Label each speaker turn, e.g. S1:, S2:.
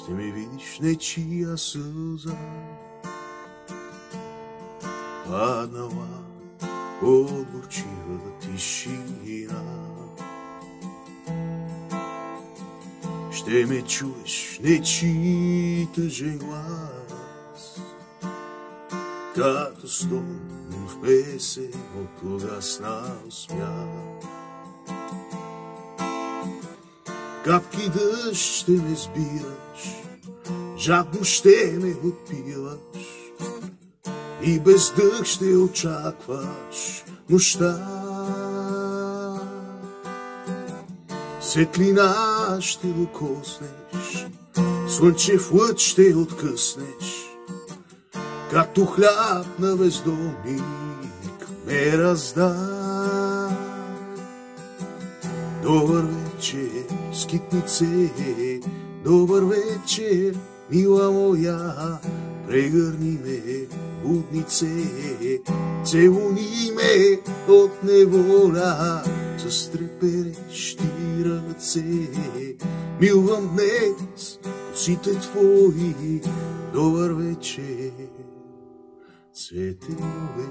S1: ще ми видиш нечия сълза, паднала от горчива тишина. Ще ме чуеш нечий тъжен глас, като стон в песен от угаснал смях. Капки дъжд ще ме сбираш, жадно ще ме отпиваш и без дъх ще очакваш нощта. Светлина ще докоснеш, слънчев лъч ще откъснеш, като хляб на бездомник ме раздай. Добър вечер, скитнице, добър вечер, мила моя, прегърни ме, буднице, целуни ме от неволя с треперещи ръце. Милвам днес косите твои, добър вечер, цвете мое.